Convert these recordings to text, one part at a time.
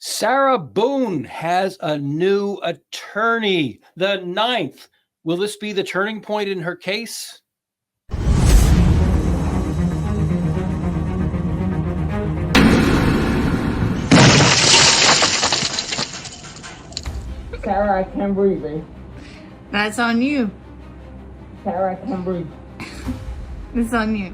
Sarah Boone has a new attorney, the ninth. Will this be the turning point in her case? Sarah, I can't breathe, babe. That's on you. Sarah, I can't breathe. It's on you.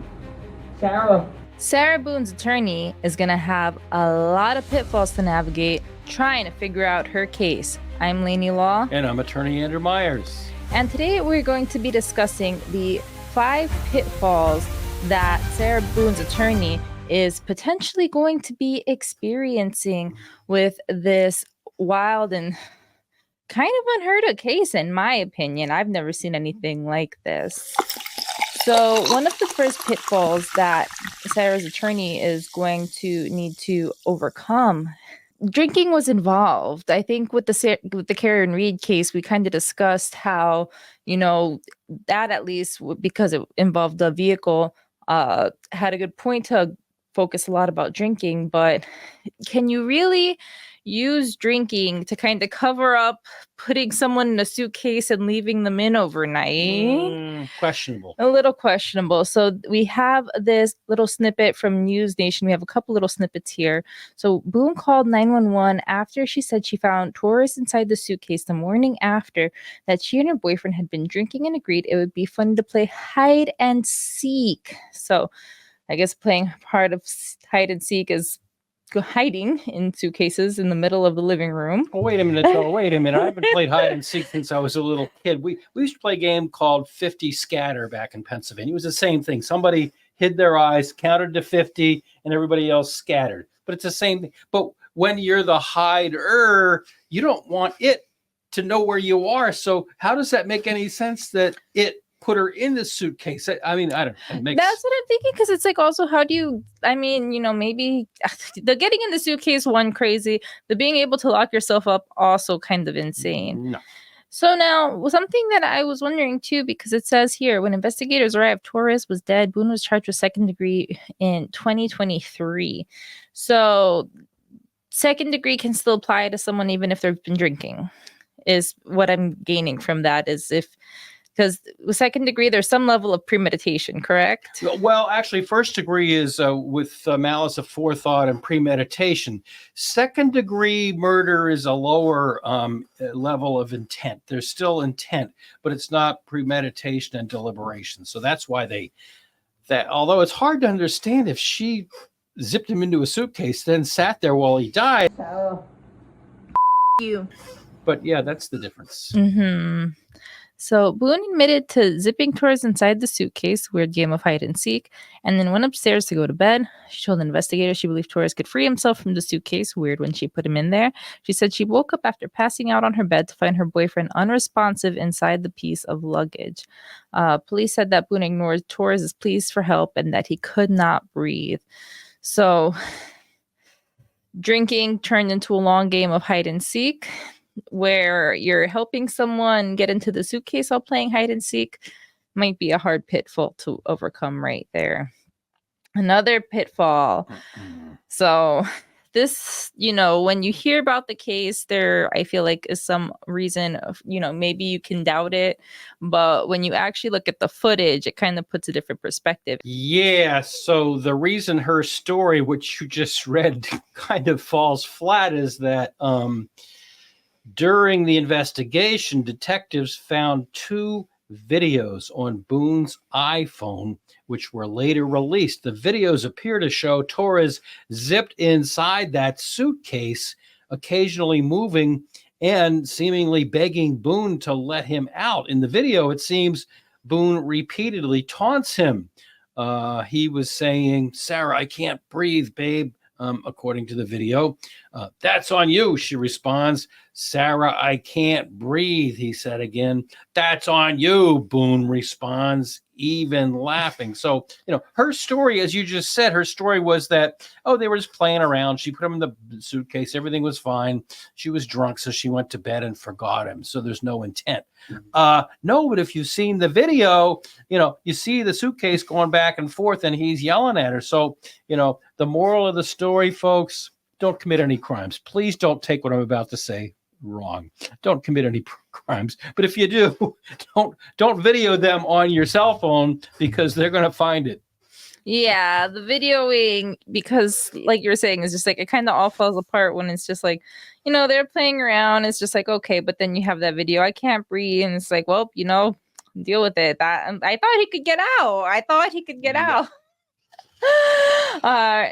Sarah. Sarah Boone's attorney is going to have a lot of pitfalls to navigate trying to figure out her case. I'm Lainey Law. And I'm attorney Andrew Myers. And today we're going to be discussing the 5 pitfalls that Sarah Boone's attorney is potentially going to be experiencing with this wild and kind of unheard of case, in my opinion. I've never seen anything like this. So one of the first pitfalls that Sarah's attorney is going to need to overcome, drinking was involved. I think with the Karen Reed case, we kind of discussed how, that at least because it involved the vehicle, had a good point to focus a lot about drinking. But can you really use drinking to kind of cover up putting someone in a suitcase and leaving them in overnight? Questionable. A little questionable. So we have this little snippet from News Nation. We have a couple little snippets here. So Boone called 911 after she said she found Torres inside the suitcase the morning after that she and her boyfriend had been drinking and agreed it would be fun to play hide and seek. So I guess playing part of hide and seek is hiding in suitcases in the middle of the living room. Oh, wait a minute. I haven't played hide and seek since I was a little kid. We used to play a game called 50 Scatter back in Pennsylvania. It was the same thing. Somebody hid their eyes, counted to 50, and everybody else scattered. But it's the same thing. But when you're the hider, you don't want it to know where you are. So how does that make any sense that it put her in the suitcase? I mean, I don't know. That's what I'm thinking, because it's like, also, how do you, maybe the getting in the suitcase, one, crazy, the being able to lock yourself up, also kind of insane. No. So now, something that I was wondering too, because it says here, when investigators arrived, Torres was dead. Boone was charged with second degree in 2023. So second degree can still apply to someone even if they've been drinking, is what I'm gaining from that, is because with second degree, there's some level of premeditation, correct? Well, actually, first degree is with malice of forethought and premeditation. Second degree murder is a lower level of intent. There's still intent, but it's not premeditation and deliberation. So that's why although it's hard to understand, if she zipped him into a suitcase, then sat there while he died. You. But yeah, that's the difference. Mm-hmm. So Boone admitted to zipping Torres inside the suitcase, weird game of hide and seek, and then went upstairs to go to bed. She told the investigator she believed Torres could free himself from the suitcase, weird when she put him in there. She said she woke up after passing out on her bed to find her boyfriend unresponsive inside the piece of luggage. Police said that Boone ignored Torres' pleas for help and that he could not breathe. So drinking turned into a long game of hide and seek, where you're helping someone get into the suitcase while playing hide and seek. Might be a hard pitfall to overcome right there. Another pitfall. So this, when you hear about the case, there, I feel like, is some reason of, maybe you can doubt it, but when you actually look at the footage, it kind of puts a different perspective. Yeah, so the reason her story, which you just read, kind of falls flat is that during the investigation, detectives found 2 videos on Boone's iPhone, which were later released. The videos appear to show Torres zipped inside that suitcase, occasionally moving and seemingly begging Boone to let him out. In the video, it seems Boone repeatedly taunts him. He was saying, "Sarah, I can't breathe, babe." According to the video. "That's on you," she responds. "Sarah, I can't breathe," he said again. "That's on you," Boone responds, even laughing. So, her story, as you just said, her story was that, they were just playing around. She put him in the suitcase. Everything was fine. She was drunk, so she went to bed and forgot him. So there's no intent. No, but if you've seen the video, you see the suitcase going back and forth and he's yelling at her. So, the moral of the story, folks, don't commit any crimes. Please don't take what I'm about to say wrong. Don't commit any crimes. But if you do, don't video them on your cell phone because they're going to find it. Yeah, the videoing, because like you're saying, is just like it kind of all falls apart when it's just like, they're playing around. It's just like, okay, but then you have that video, I can't breathe. And it's like, well, deal with it. That I thought he could get out.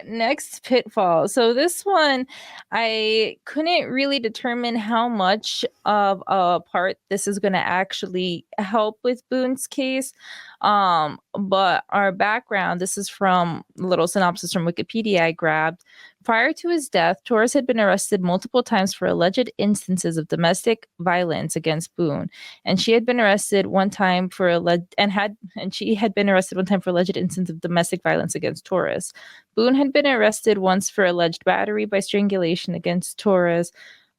Next pitfall. So this one, I couldn't really determine how much of a part this is going to actually help with Boone's case. But our background, this is from a little synopsis from Wikipedia I grabbed. Prior to his death, Torres had been arrested multiple times for alleged instances of domestic violence against Boone, and she had been arrested one time for alleged instance of domestic violence against Torres. Boone had been arrested once for alleged battery by strangulation against Torres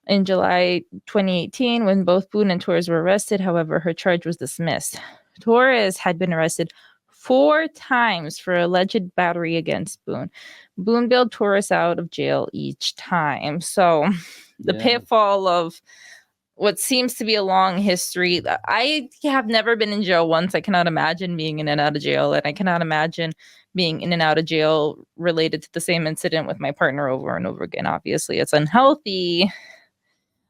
in July 2018 when both Boone and Torres were arrested. However, her charge was dismissed. Torres had been arrested 4 times for alleged battery against Boone. Boone bailed Torres out of jail each time. So the pitfall of what seems to be a long history. I have never been in jail once. I cannot imagine being in and out of jail. And I cannot imagine being in and out of jail related to the same incident with my partner over and over again. Obviously, it's unhealthy.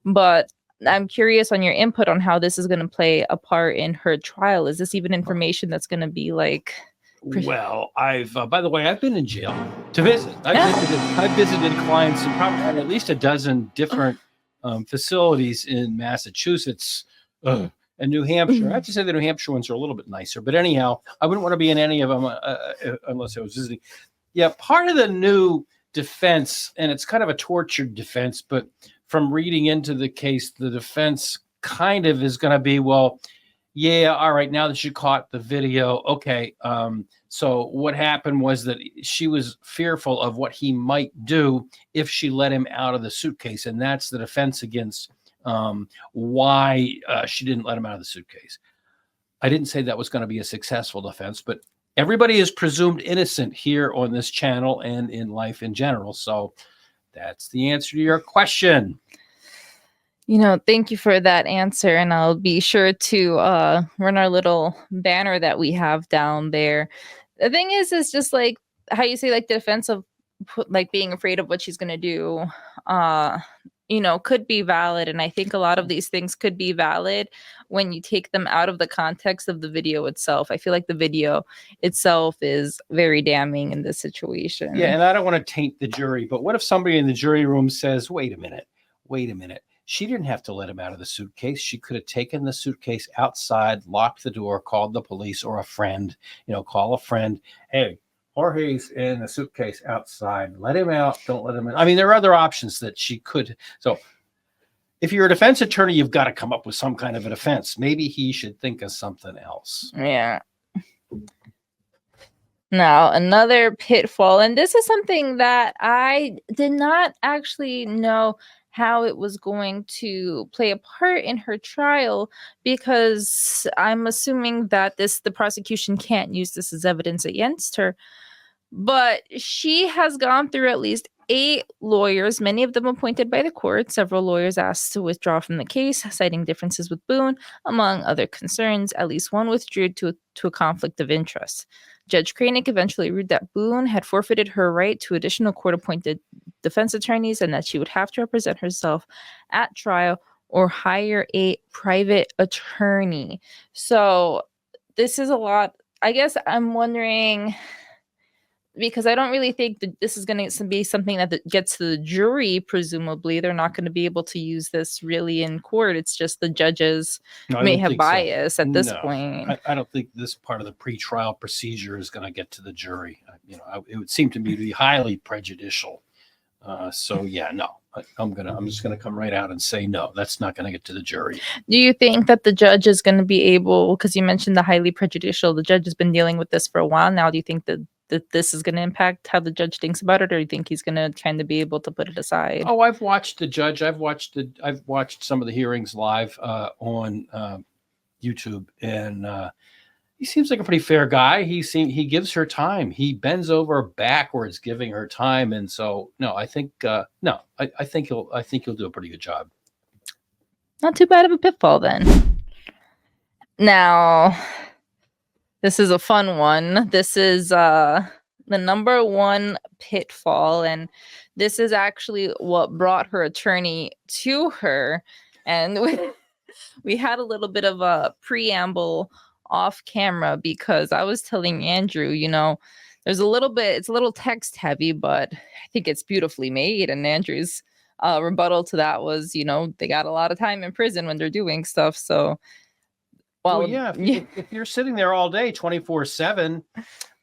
But I'm curious on your input on how this is going to play a part in her trial. Is this even information that's going to be like... Well, by the way, I've been in jail to visit. I've visited clients in probably at least a dozen different facilities in Massachusetts and New Hampshire. I have to say the New Hampshire ones are a little bit nicer. But anyhow, I wouldn't want to be in any of them unless I was visiting. Yeah, part of the new defense, and it's kind of a tortured defense, but from reading into the case, the defense kind of is going to be, well, yeah, all right, now that you caught the video, okay, so what happened was that she was fearful of what he might do if she let him out of the suitcase, and that's the defense against why she didn't let him out of the suitcase. I didn't say that was going to be a successful defense, but everybody is presumed innocent here on this channel and in life in general, so that's the answer to your question. Thank you for that answer. And I'll be sure to run our little banner that we have down there. The thing is just like how you say, like the defense of like being afraid of what she's going to do, could be valid. And I think a lot of these things could be valid when you take them out of the context of the video itself. I feel like the video itself is very damning in this situation. Yeah, and I don't want to taint the jury, but what if somebody in the jury room says, wait a minute. She didn't have to let him out of the suitcase. She could have taken the suitcase outside, locked the door, called the police or a friend, call a friend. Hey, Jorge's in the suitcase outside. Let him out. Don't let him in. I mean, there are other options that she could. So if you're a defense attorney, you've got to come up with some kind of a defense. Maybe he should think of something else. Yeah. Now, another pitfall, and this is something that I did not actually know how it was going to play a part in her trial, because I'm assuming that the prosecution can't use this as evidence against her. But she has gone through at least 8 lawyers, many of them appointed by the court. Several lawyers asked to withdraw from the case, citing differences with Boone, among other concerns. At least one withdrew to a conflict of interest. Judge Kranick eventually ruled that Boone had forfeited her right to additional court-appointed defense attorneys and that she would have to represent herself at trial or hire a private attorney. So this is a lot. I guess I'm wondering, because I don't really think that this is going to be something that gets to the jury. Presumably, they're not going to be able to use this really in court. It's just the judges may have bias at this point. I don't think this part of the pretrial procedure is going to get to the jury. It would seem to me to be highly prejudicial. So yeah, no. I'm just gonna come right out and say no. That's not going to get to the jury. Do you think that the judge is going to be able? Because you mentioned the highly prejudicial. The judge has been dealing with this for a while now. Do you think that this is going to impact how the judge thinks about it, or do you think he's going to kind of be able to put it aside? Oh, I've watched the judge. I've watched some of the hearings live on YouTube, and he seems like a pretty fair guy. He gives her time. He bends over backwards, giving her time. And so, no, I think I think he'll do a pretty good job. Not too bad of a pitfall then. Now, this is a fun one. This is the number one pitfall, and this is actually what brought her attorney to her. And we had a little bit of a preamble off camera because I was telling Andrew, it's a little text heavy, but I think it's beautifully made. And Andrew's rebuttal to that was, they got a lot of time in prison when they're doing stuff. So, well, yeah, if you're sitting there all day, 24/7,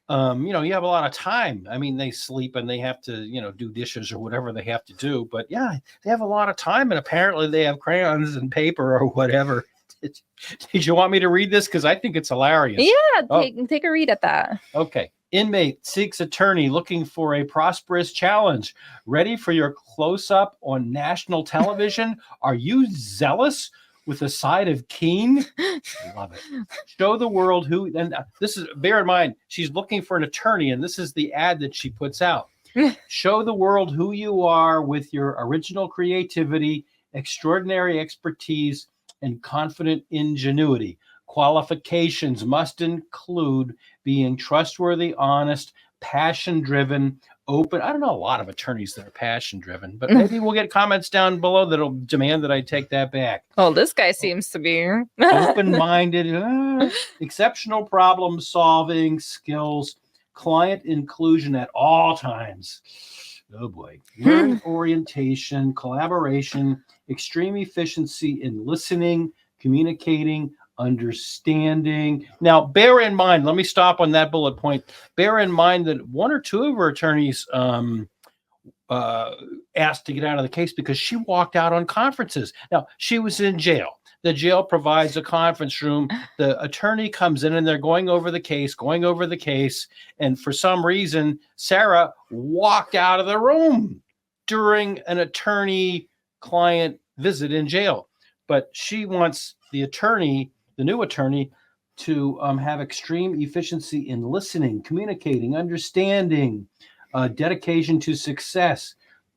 you have a lot of time. I mean, they sleep and they have to, do dishes or whatever they have to do. But yeah, they have a lot of time, and apparently they have crayons and paper or whatever. Did you want me to read this? Because I think it's hilarious. Yeah, take a read at that. Okay. Inmate seeks attorney looking for a prosperous challenge. Ready for your close-up on national television? Are you zealous with a side of keen? Love it. Show the world who, and this is, bear in mind, she's looking for an attorney, and this is the ad that she puts out. Show the world who you are with your original creativity, extraordinary expertise, and confident ingenuity. Qualifications must include being trustworthy, honest, passion-driven, open. I don't know a lot of attorneys that are passion-driven, but maybe we'll get comments down below that'll demand that I take that back. Oh, this guy seems to be open-minded, exceptional problem-solving skills, client inclusion at all times. Oh boy. Learning orientation, collaboration, extreme efficiency in listening, communicating, understanding. Now, bear in mind, let me stop on that bullet point. Bear in mind that one or two of her attorneys asked to get out of the case because she walked out on conferences. Now, she was in jail. The jail provides a conference room. The attorney comes in and they're going over the case. And for some reason, Sarah walked out of the room during an attorney-client visit in jail. But she wants the new attorney, to have extreme efficiency in listening, communicating, understanding, dedication to success,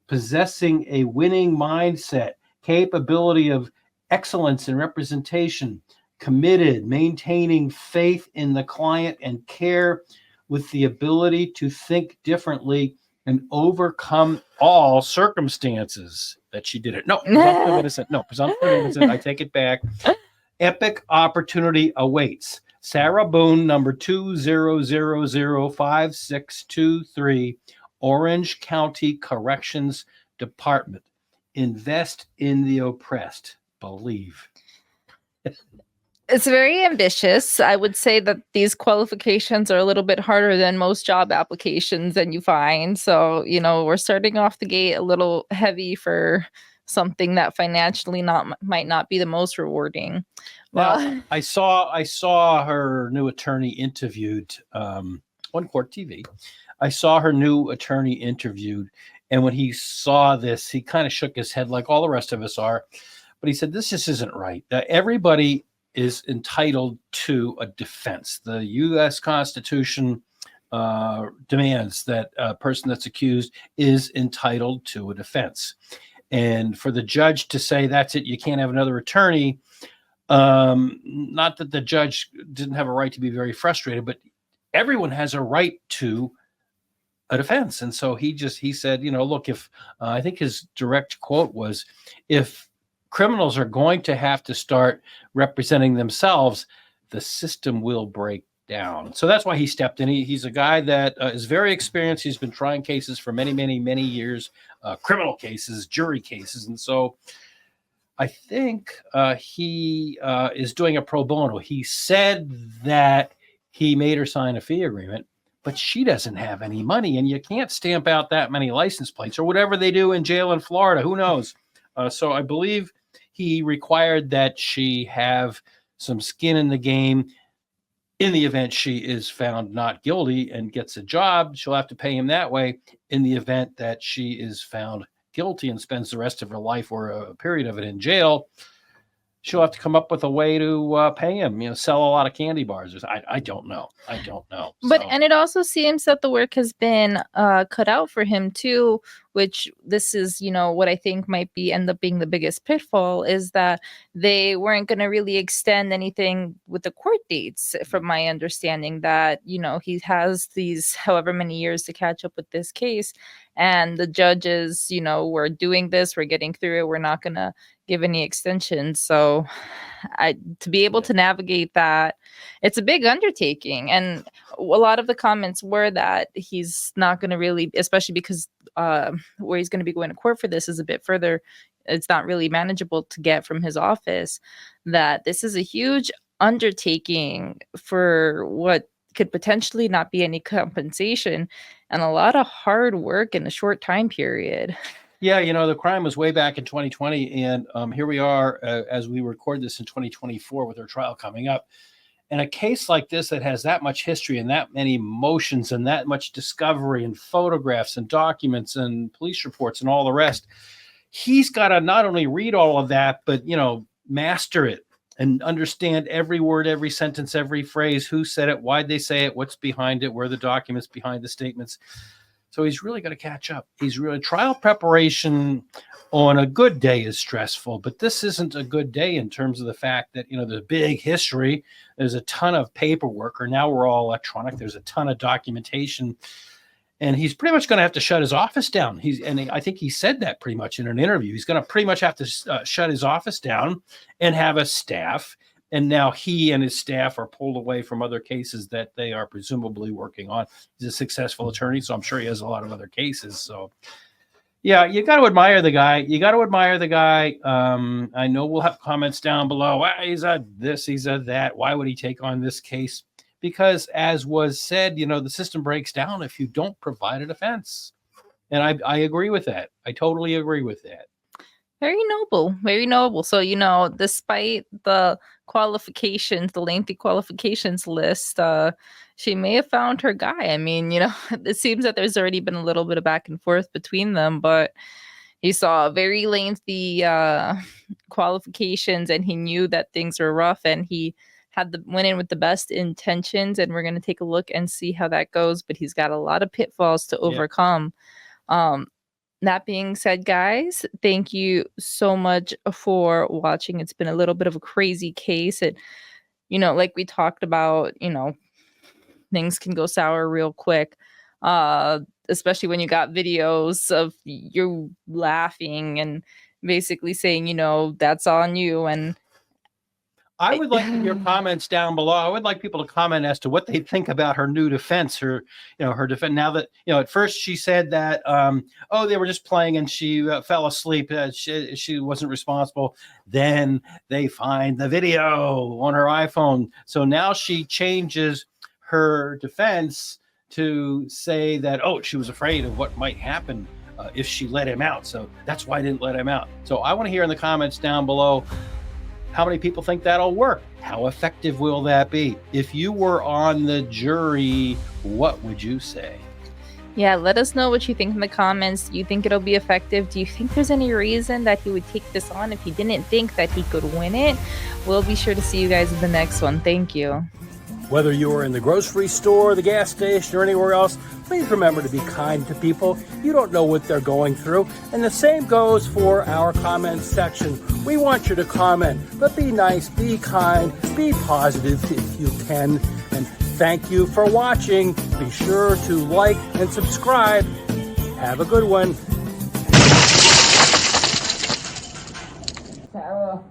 possessing a winning mindset, capability of excellence in representation, committed, maintaining faith in the client and care, with the ability to think differently and overcome all circumstances. That she did it. No, presumptive innocent. No, presumptive innocent. I take it back. Epic opportunity awaits. Sarah Boone, number 2005623, Orange County Corrections Department. Invest in the oppressed. Believe. It's very ambitious. I would say that these qualifications are a little bit harder than most job applications that you find. So, we're starting off the gate a little heavy for something that financially might not be the most rewarding. Well, I saw her new attorney interviewed on Court TV. I saw her new attorney interviewed, and when he saw this, he kind of shook his head like all the rest of us are. But he said, this just isn't right. Everybody is entitled to a defense. The U.S. Constitution demands that a person that's accused is entitled to a defense. And for the judge to say, that's it, you can't have another attorney, not that the judge didn't have a right to be very frustrated, but everyone has a right to a defense. And so he said, look, if I think his direct quote was, if criminals are going to have to start representing themselves, the system will break down. So that's why he stepped in. He's a guy that is very experienced. He's been trying cases for many, many, many years, criminal cases, jury cases. And so I think he is doing a pro bono. He said that he made her sign a fee agreement, but she doesn't have any money, and you can't stamp out that many license plates or whatever they do in jail in Florida. Who knows? So I believe he required that she have some skin in the game. In the event she is found not guilty and gets a job, she'll have to pay him that way. In the event that she is found guilty and spends the rest of her life or a period of it in jail, she'll have to come up with a way to pay him, sell a lot of candy bars. I don't know. But So, and it also seems that the work has been cut out for him too, which this is, what I think might end up being the biggest pitfall is that they weren't going to really extend anything with the court dates, from my understanding, that, he has these however many years to catch up with this case. And the judges, we're doing this, we're getting through it, we're not going to give any extensions. So to be able to navigate that, it's a big undertaking. And a lot of the comments were that he's not going to really, especially because where he's going to be going to court for this is a bit further, it's not really manageable to get from his office, that this is a huge undertaking for what could potentially not be any compensation and a lot of hard work in a short time period. Yeah, the crime was way back in 2020, and here we are as we record this in 2024 with our trial coming up. And a case like this that has that much history and that many motions and that much discovery and photographs and documents and police reports and all the rest, he's got to not only read all of that, but, master it and understand every word, every sentence, every phrase, who said it, why'd they say it, what's behind it, where are the documents behind the statements. So he's really got to catch up. Trial preparation on a good day is stressful, but this isn't a good day in terms of the fact that, there's big history. There's a ton of paperwork, or now we're all electronic. There's a ton of documentation, and he's pretty much going to have to shut his office down. I think he said that pretty much in an interview. He's going to pretty much have to shut his office down and have a staff. And now he and his staff are pulled away from other cases that they are presumably working on. He's a successful attorney, so I'm sure he has a lot of other cases. So, yeah, you got to admire the guy. I know we'll have comments down below. He's a this, he's a that. Why would he take on this case? Because, as was said, the system breaks down if you don't provide a defense. And I agree with that. I totally agree with that. Very noble, very noble. So, despite the qualifications, the lengthy qualifications list, she may have found her guy. I mean, it seems that there's already been a little bit of back and forth between them, but he saw very lengthy qualifications, and he knew that things were rough, and he went in with the best intentions, and we're going to take a look and see how that goes. But he's got a lot of pitfalls to overcome. That being said, guys, thank you so much for watching. It's been a little bit of a crazy case. And, like we talked about, things can go sour real quick, especially when you got videos of you laughing and basically saying, that's on you. And I would like to hear comments down below. I would like people to comment as to what they think about her new defense, her defense. Now that, at first she said that, they were just playing and she fell asleep. She wasn't responsible. Then they find the video on her iPhone. So now she changes her defense to say that, she was afraid of what might happen if she let him out. So that's why I didn't let him out. So I want to hear in the comments down below, how many people think that'll work? How effective will that be? If you were on the jury, what would you say? Yeah, let us know what you think in the comments. Do you think it'll be effective? Do you think there's any reason that he would take this on if he didn't think that he could win it? We'll be sure to see you guys in the next one. Thank you. Whether you're in the grocery store, the gas station, or anywhere else, please remember to be kind to people. You don't know what they're going through. And the same goes for our comments section. We want you to comment, but be nice, be kind, be positive if you can. And thank you for watching. Be sure to like and subscribe. Have a good one. Sarah.